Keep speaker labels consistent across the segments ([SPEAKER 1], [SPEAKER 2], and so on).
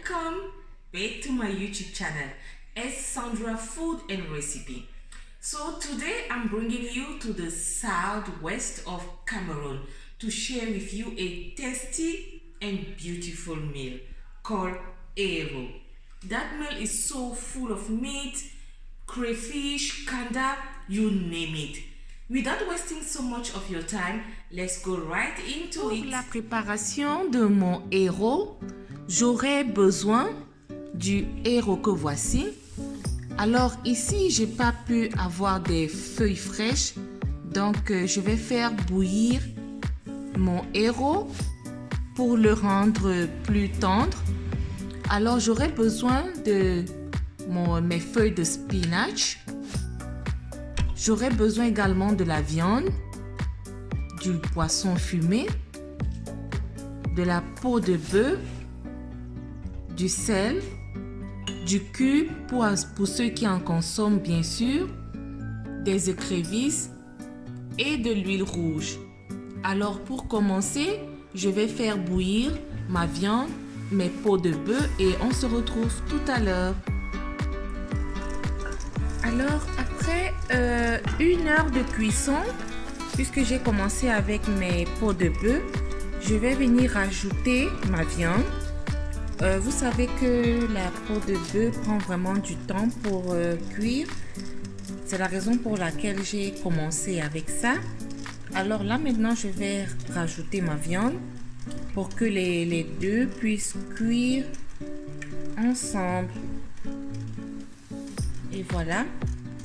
[SPEAKER 1] Welcome back to my YouTube channel as Sandra Food and Recipe. So today I'm bringing you to the southwest of Cameroon to share with you a tasty and beautiful meal called Ero. That meal is so full of meat, crayfish, kanda, you name it. Without wasting so much of your time, let's go right into it. Pour la préparation de mon héros, j'aurai besoin du héros que voici. Alors ici, j'ai pas pu avoir des feuilles fraîches, donc je vais faire bouillir mon héros pour le rendre plus tendre. Alors j'aurai besoin de mes feuilles de spinach. J'aurai besoin également de la viande, du poisson fumé, de la peau de bœuf, du sel, du cube pour ceux qui en consomment bien sûr, des écrevisses et de l'huile rouge. Alors pour commencer, je vais faire bouillir ma viande, mes peaux de bœuf et on se retrouve tout à l'heure. Alors après 1 heure de cuisson, puisque j'ai commencé avec mes peaux de bœuf, je vais venir ajouter ma viande. Vous savez que la peau de bœuf prend vraiment du temps pour cuire. C'est la raison pour laquelle j'ai commencé avec ça. Alors là maintenant je vais rajouter ma viande pour que les deux puissent cuire ensemble. Et voilà.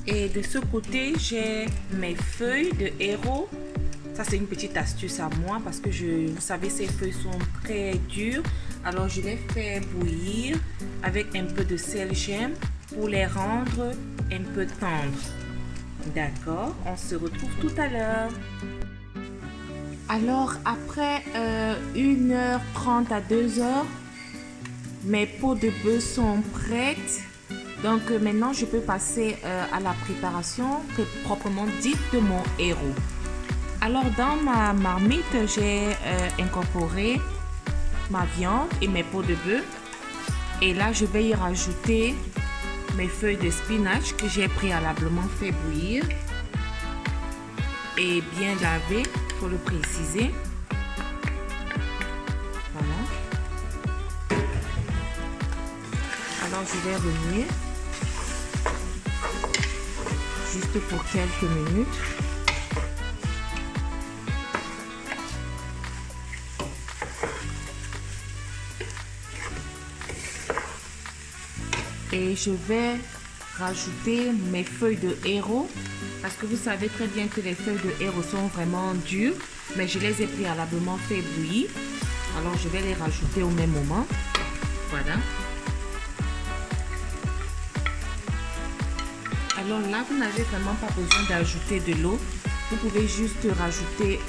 [SPEAKER 1] Et de ce côté, j'ai mes feuilles de héros. Ça, c'est une petite astuce à moi parce que vous savez, ces feuilles sont très dures. Alors, je les fais bouillir avec un peu de sel gemme pour les rendre un peu tendres. D'accord, on se retrouve tout à l'heure. Alors, après 1h30 à 2h, mes peaux de bœuf sont prêtes. Donc maintenant, je peux passer à la préparation proprement dite de mon héros. Alors dans ma marmite, j'ai incorporé ma viande et mes peaux de bœuf. Et là, je vais y rajouter mes feuilles de spinach que j'ai préalablement fait bouillir. Et bien laver, il faut le préciser. Voilà. Alors je vais remuer. Juste pour quelques minutes. Et je vais rajouter mes feuilles de héros parce que vous savez très bien que les feuilles de héros sont vraiment dures, mais je les ai préalablement fait bouillir. Alors je vais les rajouter au même moment. Voilà. Alors là, vous n'avez vraiment pas besoin d'ajouter de l'eau. Vous pouvez juste rajouter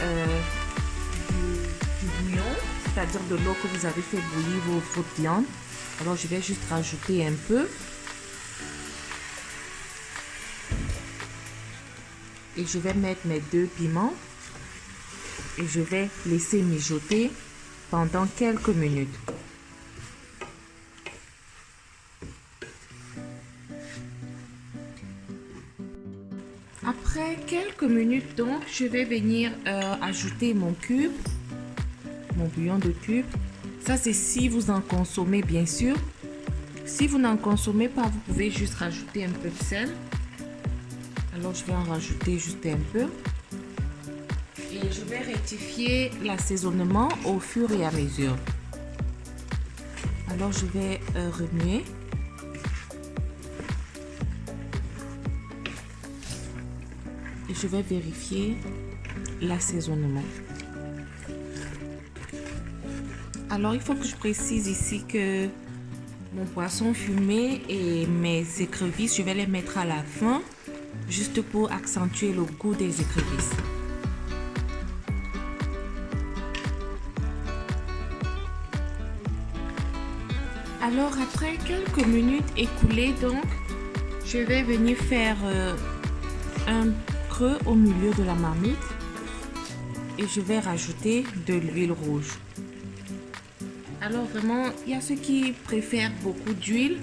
[SPEAKER 1] du bouillon, c'est-à-dire de l'eau que vous avez fait bouillir votre viande. Alors, je vais juste rajouter un peu. Et je vais mettre mes 2 piments. Et je vais laisser mijoter pendant quelques minutes. Après quelques minutes, donc, je vais venir ajouter mon cube, mon bouillon de cube. Ça, c'est si vous en consommez, bien sûr. Si vous n'en consommez pas, vous pouvez juste rajouter un peu de sel. Alors, je vais en rajouter juste un peu. Et je vais rectifier l'assaisonnement au fur et à mesure. Alors, je vais remuer. Et je vais vérifier l'assaisonnement. Alors, il faut que je précise ici que mon poisson fumé et mes écrevisses, je vais les mettre à la fin, juste pour accentuer le goût des écrevisses. Alors, après quelques minutes écoulées, donc, je vais venir faire un creux au milieu de la marmite et je vais rajouter de l'huile rouge. Alors vraiment, il y a ceux qui préfèrent beaucoup d'huile,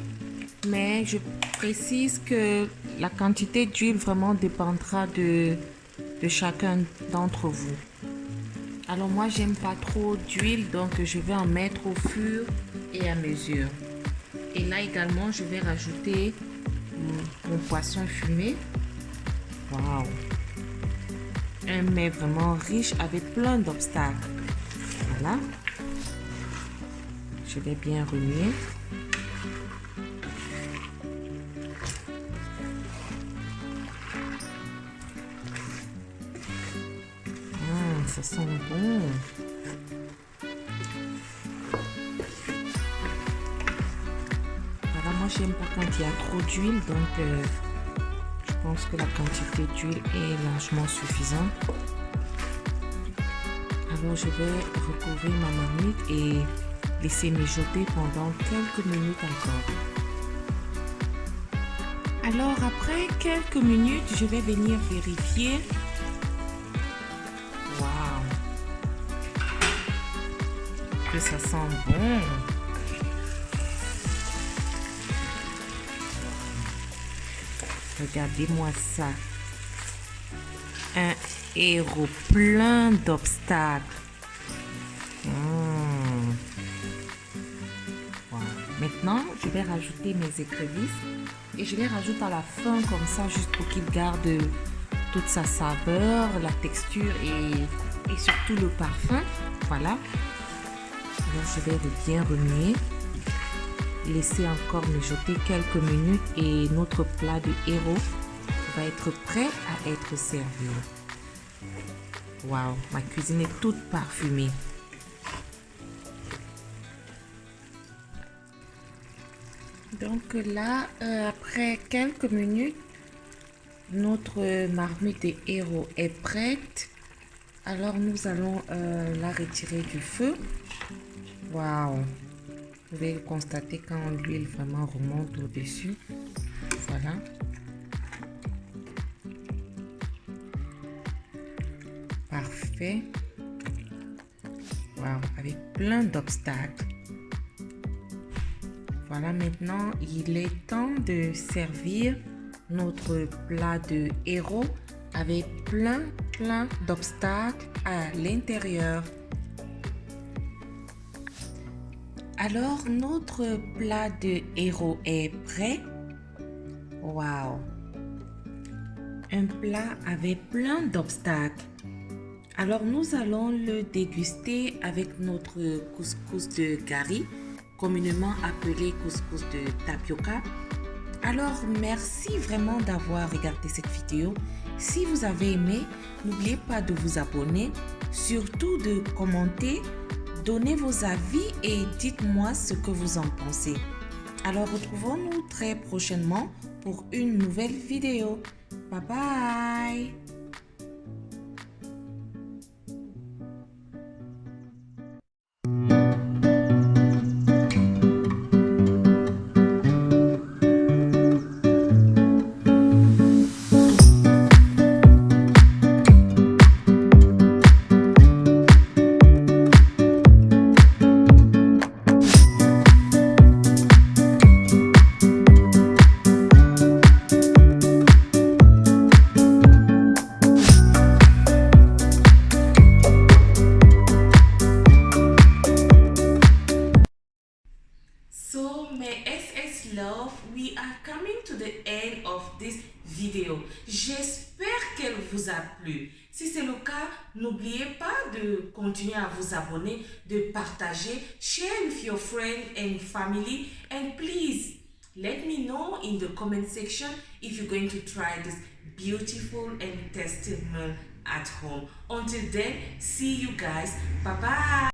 [SPEAKER 1] mais je précise que la quantité d'huile vraiment dépendra de chacun d'entre vous. Alors moi, j'aime pas trop d'huile, donc je vais en mettre au fur et à mesure. Et là également, je vais rajouter mon poisson fumé. Waouh! Un mets vraiment riche avec plein d'obstacles. Voilà. Je vais bien remuer. Ça sent bon. Voilà, moi j'aime pas quand il y a trop d'huile, donc je pense que la quantité d'huile est largement suffisante. Alors je vais recouvrir ma marmite et laisser mijoter pendant quelques minutes encore. Alors après quelques minutes, je vais venir vérifier. Waouh! Que ça sent bon. Regardez-moi ça. Un héros plein d'obstacles. Voilà. Maintenant, je vais rajouter mes écrevisses et je les rajoute à la fin comme ça, juste pour qu'ils gardent toute sa saveur, la texture et surtout le parfum. Voilà. Alors, je vais bien remuer. Laisser encore mijoter quelques minutes et notre plat de héros va être prêt à être servi. Waouh, ma cuisine est toute parfumée. Donc là, après quelques minutes, notre marmite de héros est prête. Alors nous allons la retirer du feu. Waouh! Vous pouvez constater quand l'huile vraiment remonte au-dessus. Voilà. Parfait. Waouh, avec plein d'obstacles. Voilà, maintenant, il est temps de servir notre plat de héros avec plein d'obstacles à l'intérieur. Alors, notre plat de héros est prêt. Waouh! Un plat avec plein d'obstacles. Alors, nous allons le déguster avec notre couscous de gari, communément appelé couscous de tapioca. Alors, merci vraiment d'avoir regardé cette vidéo. Si vous avez aimé, n'oubliez pas de vous abonner, surtout de commenter. Donnez vos avis et dites-moi ce que vous en pensez. Alors retrouvons-nous très prochainement pour une nouvelle vidéo. Bye bye! So, mes SS Love, we are coming to the end of this video. J'espère qu'elle vous a plu. Si c'est le cas, n'oubliez pas de continuer à vous abonner, de partager, share with your friends and family, and please let me know in the comment section if you're going to try this beautiful and tasty meal at home. Until then, see you guys. Bye bye.